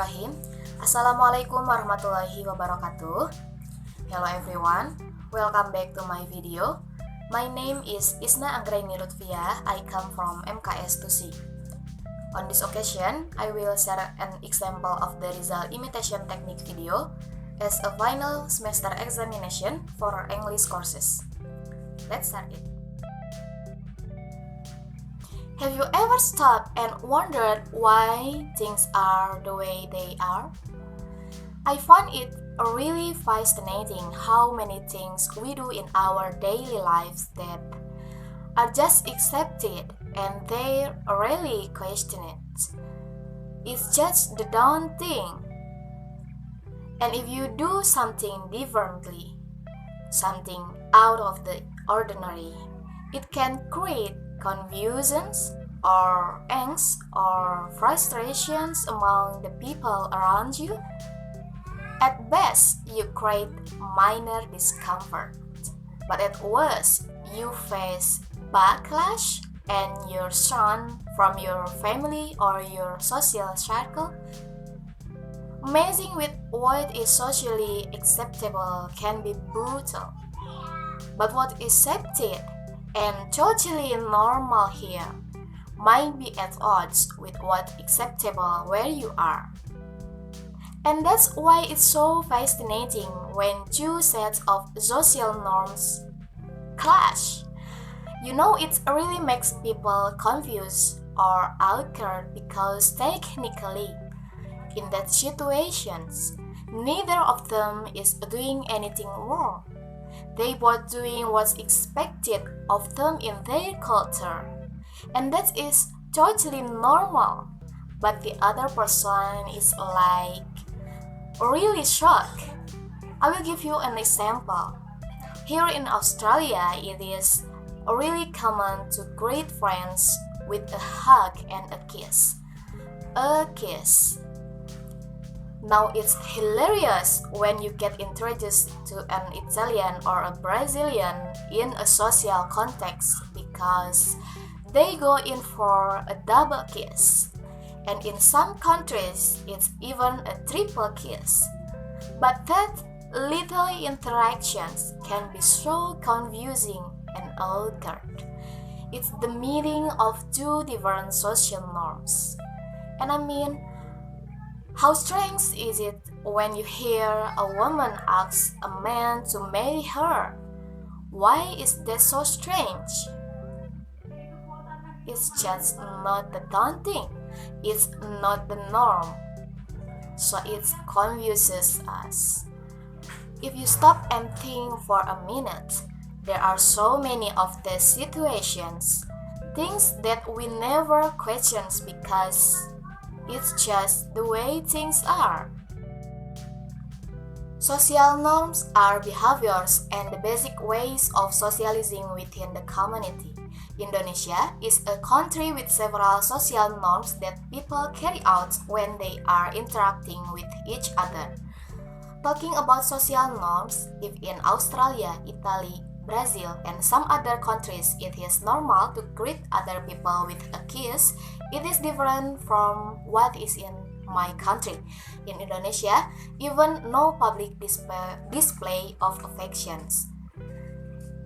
Bismillahirrahmanirrahim. Assalamualaikum warahmatullahi wabarakatuh. Hello everyone, welcome back to my video. My name is Itsna Anggraeni Luthfiyah. I come from MKS 2C. On this occasion, I will share an example of the result imitation technique video as a final semester examination for English courses. Let's start it. Have you ever stopped and wondered why things are the way they are? I find it really fascinating how many things we do in our daily lives that are just accepted and they rarely question it. It's just the done thing. And if you do something differently, something out of the ordinary, it can create confusions or angst or frustrations among the people around you. At best, you create minor discomfort, but at worst, you face backlash and you're shunned from your family or your social circle. Messing with what is socially acceptable can be brutal, but what is accepted and totally normal here might be at odds with what's acceptable where you are. And that's why it's so fascinating when two sets of social norms clash. You know, it really makes people confused or awkward because technically, in that situations, neither of them is doing anything wrong. They both doing what's expected of them in their culture, and that is totally normal. But the other person is like really shocked. I will give you an example. Here in Australia, it is really common to greet friends with a hug and a kiss. A kiss. Now it's hilarious when you get introduced to an Italian or a Brazilian in a social context because they go in for a double kiss. And in some countries, it's even a triple kiss. But that little interactions can be so confusing and awkward. It's the meeting of two different social norms. And I mean, how strange is it when you hear a woman ask a man to marry her? Why is that so strange? It's just not the done thing. It's not the norm. So it confuses us. If you stop and think for a minute, there are so many of these situations, things that we never question because it's just the way things are. Social norms are behaviors and the basic ways of socializing within the community. Indonesia is a country with several social norms that people carry out when they are interacting with each other. Talking about social norms, if in Australia, Italy, Brazil, and some other countries it is normal to greet other people with a kiss, it is different from what is in my country. In Indonesia, even no public display of affections.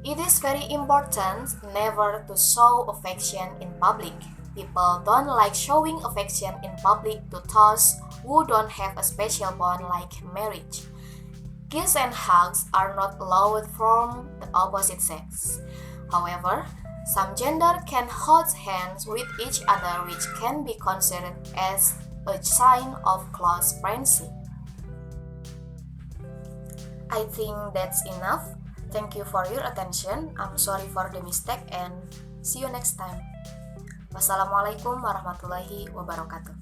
It is very important never to show affection in public. People don't like showing affection in public to those who don't have a special bond like marriage. Kisses and hugs are not allowed from the opposite sex. However, some gender can hold hands with each other, which can be considered as a sign of close friendship. I think that's enough. Thank you for your attention. I'm sorry for the mistake and see you next time. Wassalamualaikum warahmatullahi wabarakatuh.